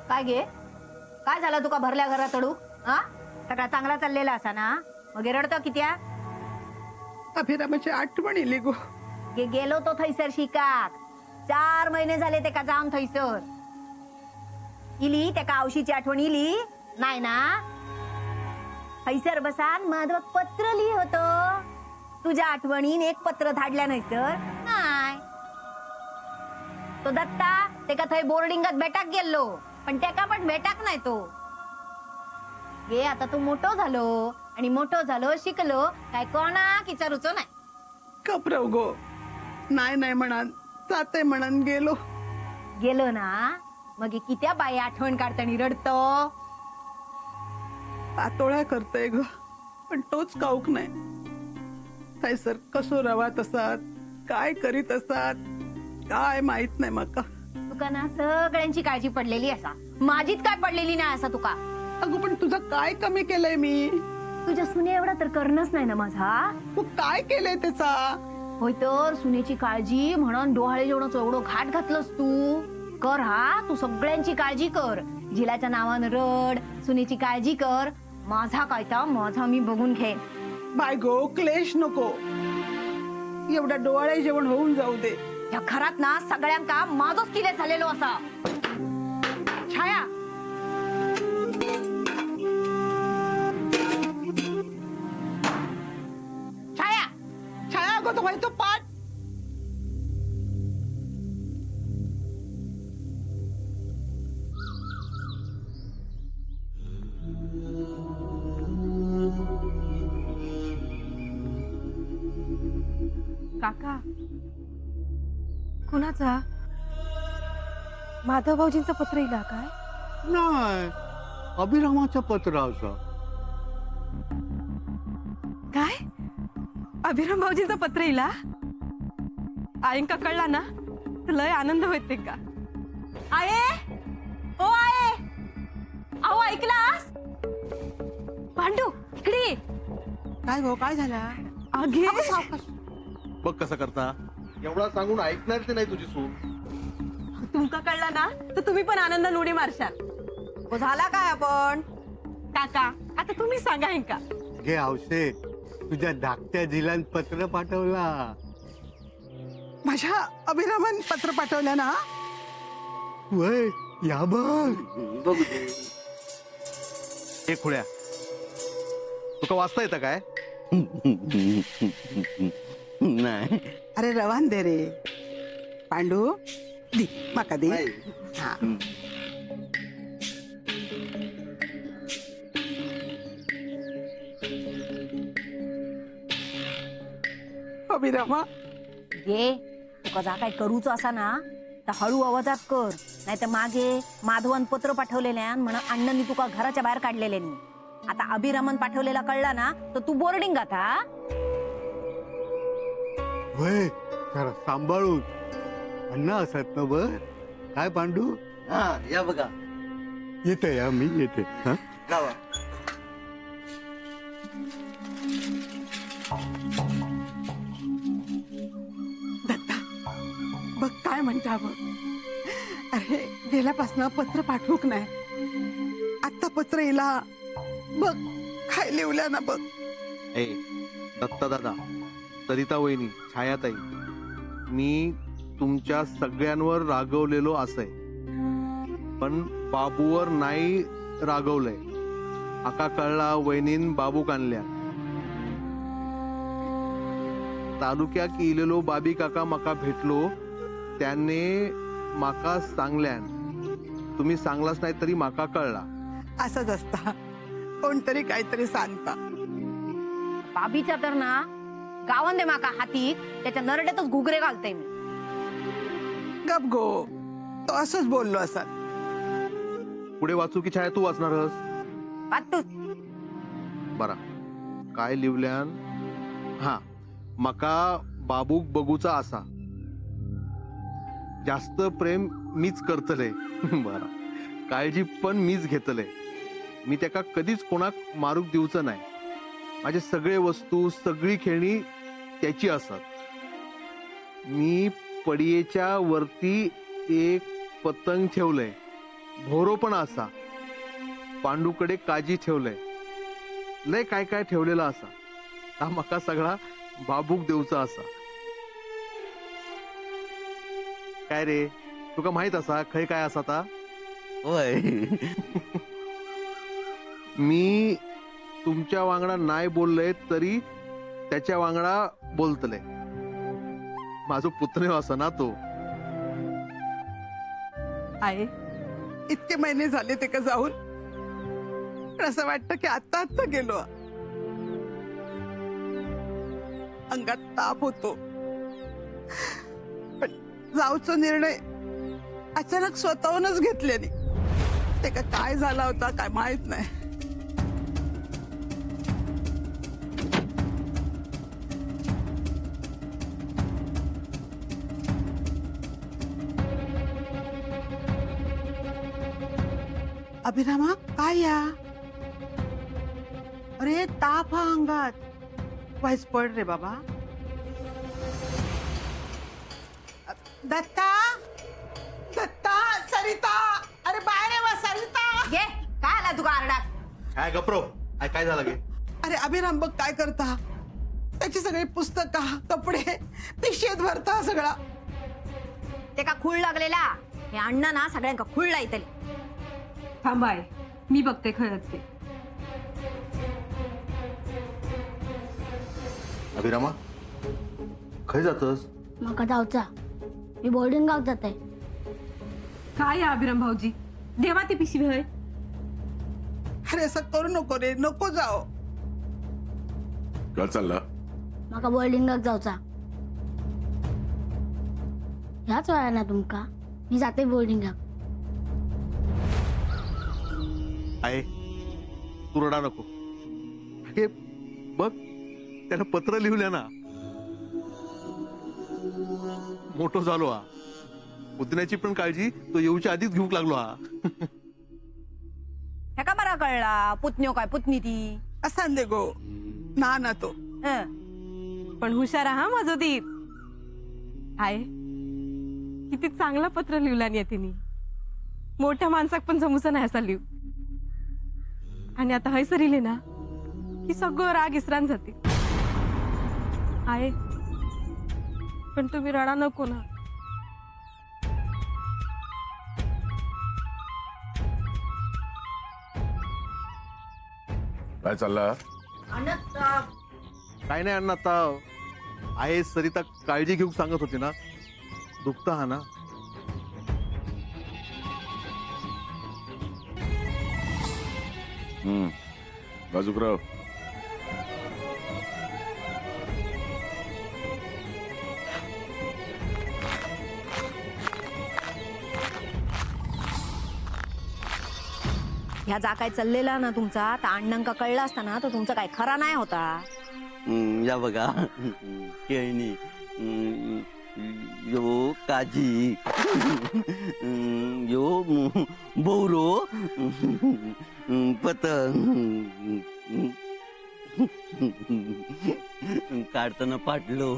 काय गे काय झालं तुका भरल्या घरात अडू हा सगळा चांगला चाललेला असा ना मग रडतो कित्या अभिरामाची आठवण येली गो. गेलो तो थैसर शिकाक 4 महिने झाले ते का जाऊन थैसर इली त्या आवशीची आठवण इली नाही ना थैसर बसान माधव पत्र लिहि होतो तुझ्या आठवणीन एक पत्र धाडल्या नाही सर नाही तो दत्ता ते का थंय बोर्डिंगात बेटाक गेलो पण त्याका पण बेटाक नाही तो ये आता तू मोठो झालो आणि मोठो झालो शिकलो काय कोणाक विचारूचो नाही कपरव गो. नाही नाही म्हणान जाते म्हणून गेलो. गेलो ना मग हे कित्या बाई आठवण काढताना रडतो पातोळ्या करतय ग पण तोच काऊक नाही. थैसर कसो रवात असतात काय करीत असतात काय माहित नाही मका. तुका ना सगळ्यांची काळजी पडलेली असा माझीच काय पडलेली नाही असा तुका. अगो पण तुझं काय कमी केलंय मी. तुझ्या सुने एवढा तर करणंच नाही ना माझा. तू काय केलंय त्याचा. होय तर सुनेची काळजी म्हणून डोहाळे जेवणाचं एवढं घाट घातलंस तू. कर हा तू सगळ्यांची काळजी कर झिलाच्या नावानं रड सुनेची काळजी कर माझा कायता माझा मी बघून घेईन. बाय गो क्लेश नको एवढा डोळे जेवण होऊन जाऊ दे. या घरात ना सगळ्यांका माझच किले झालेलो असा. छाया छाया छाया गो तो भाई तो पाठ. काका कुणाचा माधव भाऊजींचं पत्र येईल काय. नाही अभिरामाचं पत्र असं. काय अभिराम भाऊजींचं पत्र येईल आईंका कळला ना तर लय आनंद होते का. आये ओ आये अहो ऐकलास पांडू इकडे ये. काय गो काय झाला. आगे बघ कसं करता. एवढा सांगून ऐकणार ते नाही तुझी सून. तुमका कळला ना तर तुम्ही पण आनंदाने उडी मारशाल. झाला काय आपण काका आता तुम्ही सांगा का. घे हौसे तुझ्या धाकट्या झिलान पत्र पाठवला. माझ्या अभिरामान पत्र पाठवलं ना. वय या बघ हे खुळ्या तुका वाचता येतं काय. नाही अरे रवान दे रे पांडू दी माका दे. हा अभिरामा गे तुका जा काय करूच असा ना तर हळू आवाजात कर नाही तर मागे माधवन पत्र पाठवलेल्या म्हणून अण्णांनी तुका घराच्या बाहेर काढलेले नाही. आता अभिरमन पाठवलेला कळला ना तर तू बोर्डिंगात हा. वय जरा सांभाळून अण्णा असत ना बर काय पांडू. हा या बघा येते या मी येते. हा गावा दत्ता बघ काय म्हणता बघ. अरे गेल्यापासून पत्र पाठवूक नाही आता पत्र येला बघ काय लिवल्या ना बघ. ए दत्ता दादा सरिता वहिनी छायाताई मी तुमच्या सगळ्यांवर रागवलेलो असय पण बाबूवर नाही रागवलंय. आका कळला वहिनीन बाबूक आणल्या. तालुक्याक इलेलो बाबी काका माका भेटलो त्याने माका सांगल्यान तुम्ही सांगलाच नाही तरी माका कळला. असंच असता कोणतरी काहीतरी सांगता. बाबीच्या तर ना गावन दे माका हातीक त्याच्या नरड्यातच घुगरे घालते मी. गप गो तो असंच बोललो असत. पुढे वाचू की छाया तू वाचणारस. वाचतोस बरा काय लिवल्यान. हा मका बाबूक बघूचा असा जास्त प्रेम मीच करतले. बरा काळजी पण मीच घेतले. मी त्याका कधीच कोणाक मारूक देऊचं नाही. माझे सगळे वस्तू सगळी खेळणी त्याची असत. मी पडियेच्या वरती एक पतंग ठेवलंय भोरो पण असा पांडूकडे काजी ठेवलंय लय काय काय ठेवलेला असा हा मका सगळा बाबूक देऊचा असा काय रे तुका माहित असा खय काय असा ता होय मी तुमच्या वांगडा नाही बोललंय तरी त्याच्या वांगडा बोलतले माझो पुतण्यो असा ना तो आहे इतके महिने झाले ते का जाऊन पण असं वाटतं की आता आता गेलो अंगात ताप होतो पण जाऊचा निर्णय अचानक स्वतःहूनच घेतल्याने ते का काय झाला होता काय माहित नाही अभिरामा काय या अरे ताप हा अंगात वाईस पड रे बाबा दत्ता दत्ता सरिता अरे बाहेर आहे वा सरिता घे काय आला तुका आरडात काय गप्रो काय झालं गे अरे अभिराम बघ काय करता त्याची सगळी पुस्तका कपडे पिशेत भरता सगळा ते का खूळ लागलेला हे अण्णा ना सगळ्यांका खूळला इथले थांबाय मी बघते खरंच ते अभिरामा खय जातस मका जाऊचा मी बोर्डिंग गाव जात आहे काय आहे अभिराम भाऊजी देवा ती पिशवी होय अरे असं करू नको रे नको जाओ काय चाललं मका बोर्डिंगाक जाऊचा ह्याच वेळा ना तुमका मी जाते बोर्डिंगाक आहे तू रडा नको हे बघ त्यानं पत्र लिहिल्या ना मोठो झालो हा पुतण्याची पण काळजी तो येऊच्या आधीच घेऊक लागलो हा हे का बरा कळला पुतण्यो काय पुतणी ती असा दे गो ना ना तो हं. पण हुशार हा माझं दीप आहे किती चांगला पत्र लिहिला नाही तिने मोठ्या माणसाक पण जमूचा नाही असा लिहू आणि आता हयसर लिहिले ना की सगळं राग इसरान जाते आहे पण तुम्ही रडा नको ना काय चाललं काय नाही अण्णा आता आहे सरिता काळजी घेऊन सांगत होती ना दुखता हा ना बाजूकराव ह्या जा काय चाललेला ना तुमचा तर अण्णांका कळला असता ना तर तुमचा काय खरा नाही होता या बघा खेळणी यो काजी यो बोरो पतंग काढताना पाटलो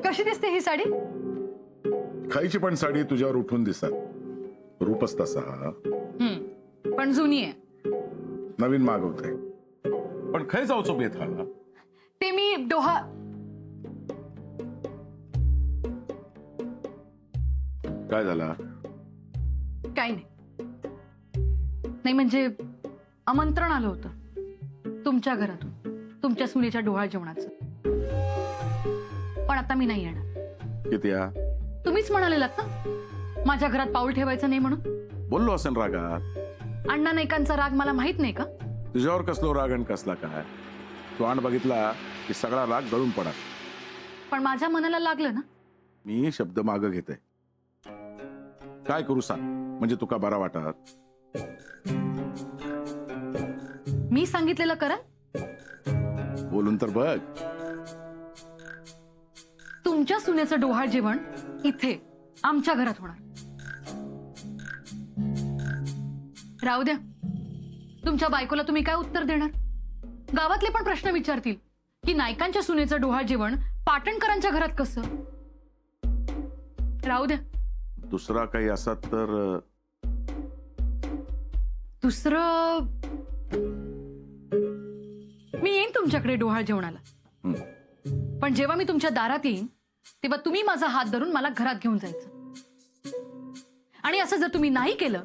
कशी दिसते ही साडी खायची पण साडी तुझ्यावर उठून दिसत रूपच तसा हा पण जुनी आहे नवीन मागवते पण खाय जाऊचो बेत हा ते मी दोहा काय झाला काही नाही म्हणजे आमंत्रण आलं होतं तुमच्या घरातून तुमच्या सुनेच्या डोहाळ जेवणाचं पण आता मी नाही येणार किती या तुम्हीच म्हणालेलात ना माझ्या घरात पाऊल ठेवायचं नाही म्हणून बोललो असेल रागात अण्णा नाईकांचा राग मला माहित नाही का तुझ्यावर कसलो राग आणि कसला काय तू आण बघितला की सगळा राग गळून पडा पण माझ्या मनाला लागलं ना मी शब्द माग घेते काय करू सांग म्हणजे तुका बरा वाटत मी सांगितलेलं करा बोलून तर बघ तुमच्या सुनेचं डोहाळ जेवण इथे आमच्या घरात होणार. राहू द्या, तुमच्या बायकोला तुम्ही काय उत्तर देणार? गावातले पण प्रश्न विचारतील की नायकांच्या सुनेचं डोहाळ जेवण पाटणकरांच्या घरात कसं. राहू द्या. दुसरा काही असा तर दुसरं, मी येईन तुमच्याकडे डोहाळ जेवणाला, पण जेव्हा मी तुमच्या दारात येईन तेव्हा तुम्ही माझा हात धरून मला घरात घेऊन जायचं. आणि असं जर तुम्ही नाही केलं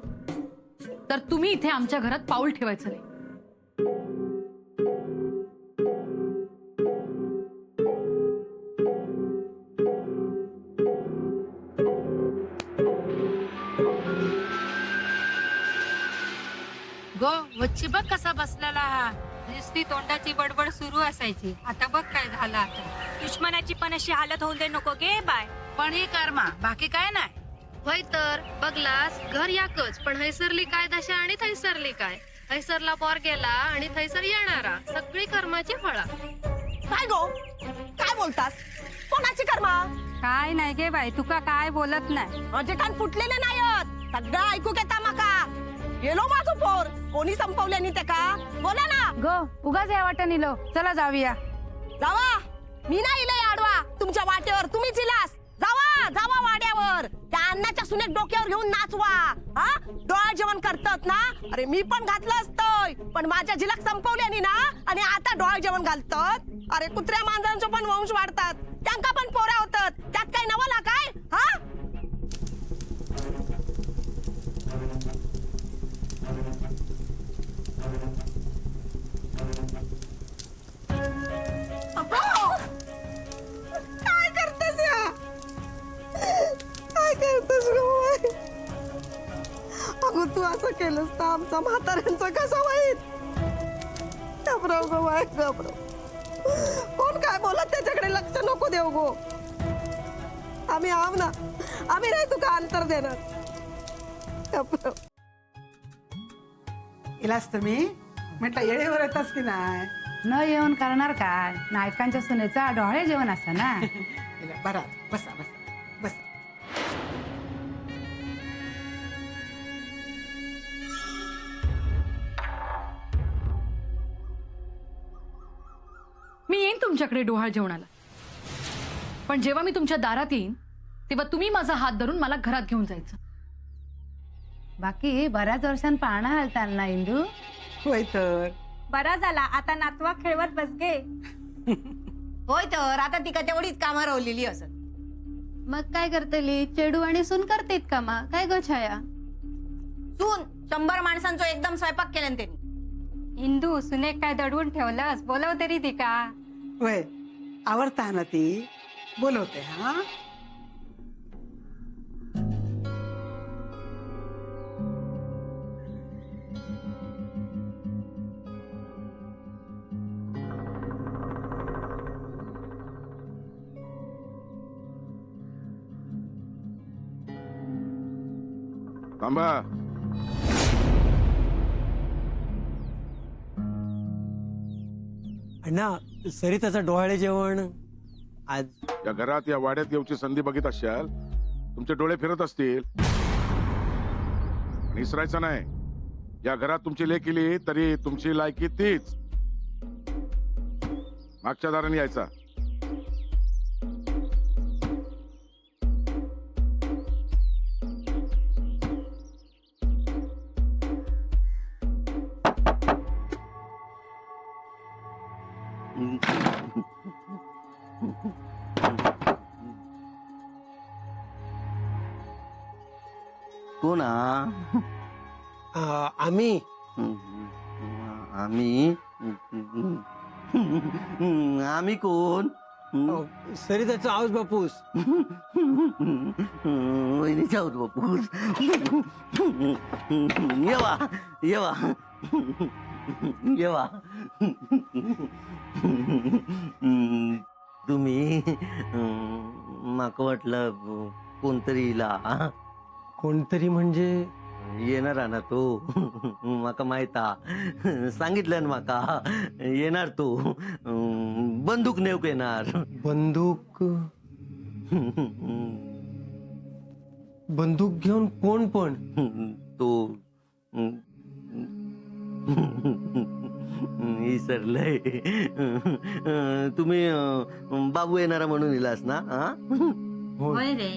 तर तुम्ही इथे आमच्या घरात पाऊल ठेवायचं नाही. गो वच्ची बघ कसा बसलेला हा. नुसती तोंडाची बडबड सुरू असायची, आता बघ काय झालं. आता दुश्मनाची पण अशी हालत होऊन दे नको गे बाय. पण ही कर्मा, बाकी काय नाही. होय तर बघलास घर याकच, पण हैसरली काय दशा आणि थैसरली काय. हैसरला बोर गेला आणि थैसर येणारा, सगळी कर्माची फळा. काय गो, काय बोलतास? कोणाची कर्मा? काय नाही गे बाय, तुका काय बोलत नाही. माझे कान फुटलेले नाहीत, सगळं ऐकू घेता माका. गेलो माझं पोर, कोणी संपवल्यानी ते का? बोला ना. गो उगाच या वाटा निलो, चला जाऊया. जावा, मी नाही इले आडवा तुमच्या वाटेवर, तुम्हीच इलास. जावा जावा वाड्यावर, त्या अन्नाच्या सुनेक डोक्यावर घेऊन नाचवा. हा, डोळा जेवण करतात ना. अरे मी पण घातलं असतंय, पण माझ्या जिलक संपवल्यानी ना, आणि आता डोळा जेवण घालतात. अरे कुत्र्या मांजरांचं पण वंश वाढतात, त्यांका पण पोरा होतात, त्यात काय नवला काय? हा, काय करतेस या? काय करतेस गं? अगं तू असं केलंस तर आमचा म्हाताऱ्यांचं कसं वाईट. घबराव गो बाय, घबराव. कोण काय बोलत त्याच्याकडे लक्ष नको देऊ गो. आम्ही आव ना, आम्ही नाही तुका अंतर देणार. घबराव. इलास तुम्ही म्हटलं येळेवर येतास की नाही? न येऊन करणार काय, नायकांच्या सुनेचा डोहाळे जेवण असतं ना. बरा, बसा बसा बसा. मी येईन तुमच्याकडे डोहाळ जेवणाला, पण जेव्हा मी तुमच्या दारात येईन तेव्हा तुम्ही माझा हात धरून मला घरात घेऊन जायचं. बाकी बऱ्याच वर्षांनी पाळणा हालताल ना इंदू. होय तर. बरा झाला, आता नातवा खेळवत बस गे. होय तर, आता ती का तेवढीच कामं रवलेली असत. मग काय करतली, चेडू आणि सून करतेत कामा काय गो छाया. सून 100 माणसांचं एकदम स्वयंपाक केलं त्यांनी. इंदू सुनेक काय दडवून ठेवलंस, बोलव तरी ती का. होय, आवडता ना ती, बोलवते. हा, थांबा. अण्णा सरिताचं डोहाळे जेवण आज. या घरात या वाड्यात येऊची संधी बघित असाल, तुमचे डोळे फिरत असतील. निसरायचं नाही. या घरात तुमची लेक केली तरी तुमची लायकी तीच. मागच्या दाराने यायचा. कोण आम्ही आम्ही आम्ही कोण? सरिताचा आऊस बापूस. वहिनीचा आऊस बापूस. येवा येवा येवा. तुम्ही माका वाटलं कोणतरी इला. कोणतरी म्हणजे येणार ना तो. माका माहिता, सांगितलं ना माका येणार तो. बंदूक नेऊक येणार. बंदूक. बंदूक घेऊन कोण पण? तो विसरलंय. तुम्ही बाबू येणारा म्हणून इलास ना? हा? होय रे.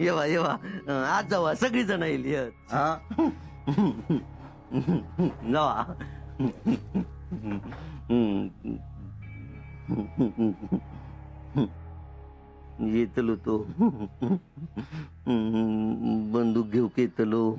येवा येवा, आज जावा, सगळी जण येईल. ये. हा? जावा. येतलो तो. बंदूक घेऊ का येतलो.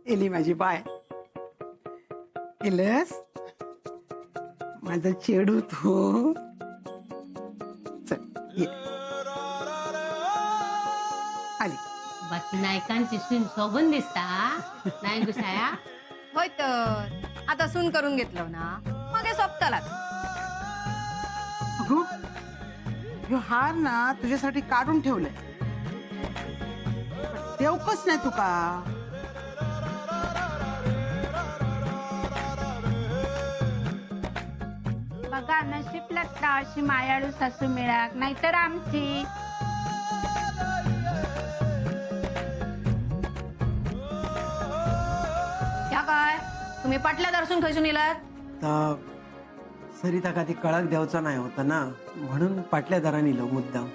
एली माझी बाय. इलस माझा चेडू तो. चल ये. आली. बाकी नायकांची सून सोबून दिसता नाही गुसाया. होय तर आता सून करून घेतलं ना मग हे सोपतालाच. अगो ह्यो हार ना तुझ्यासाठी काढून ठेवलंय. देवकच नाही तुका. बघा नशीब लागता अशी मायाळू सासू मिळाक, नाहीतर आमची. त्या काय तुम्ही पटल्या दर्शन खैसून येलात? तर सरिता का ती कळक द्यावचा नाही होता ना, म्हणून पाटल्या दाराने इलो मुद्दाम.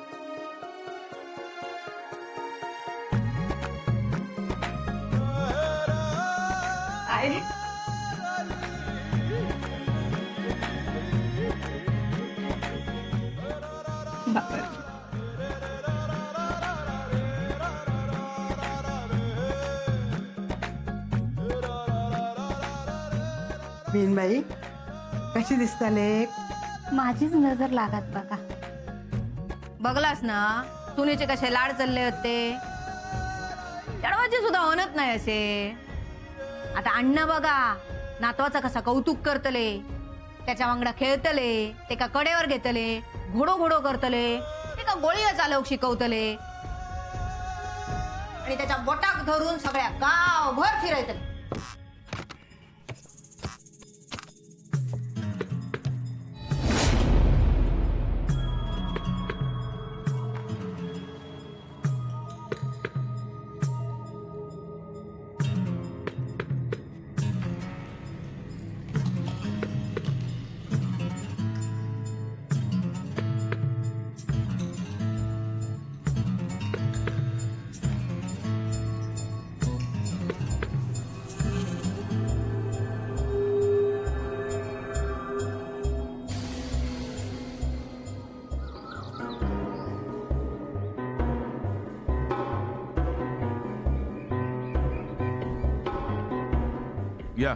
बीनबाई कशी दिसताले? माझीच नजर लागत बघा. बघलास ना सुनेचे कसे लाड चालले होते. चढवाचे सुद्धा होणत नाही असे. आता अण्णा बघा नातवाचा कसा कौतुक करतले, त्याच्या वांगडा खेळतले, ते का कडेवर घेतले, घोडो घोडो करतले, ते का गोळीला चालवक शिकवतले आणि त्याच्या बोटाक धरून सगळ्या गावभर फिरायतले. या.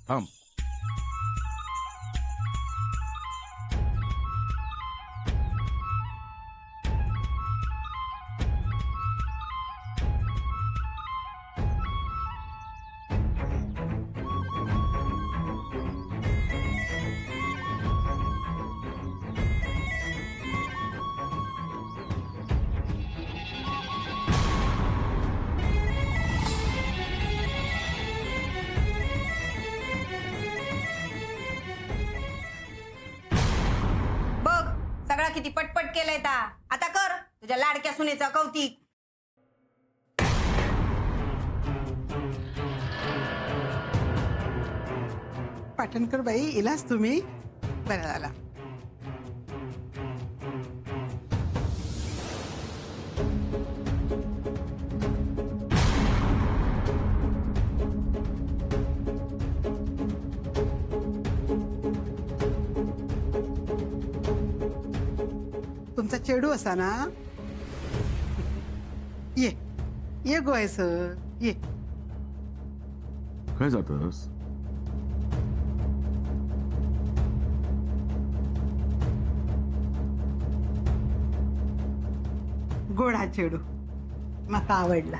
थांब. सगळा किती पटपट केलंय ता. आता कर तुझ्या लाडक्या सुनेचा कौतिक. पाटणकर बाई इलाच तुम्ही. बरं झाला. तुमचा चेडू असा ना. ये ये गोयसर ये. काय जातस? गोड हा चेडू म्हाका आवडला.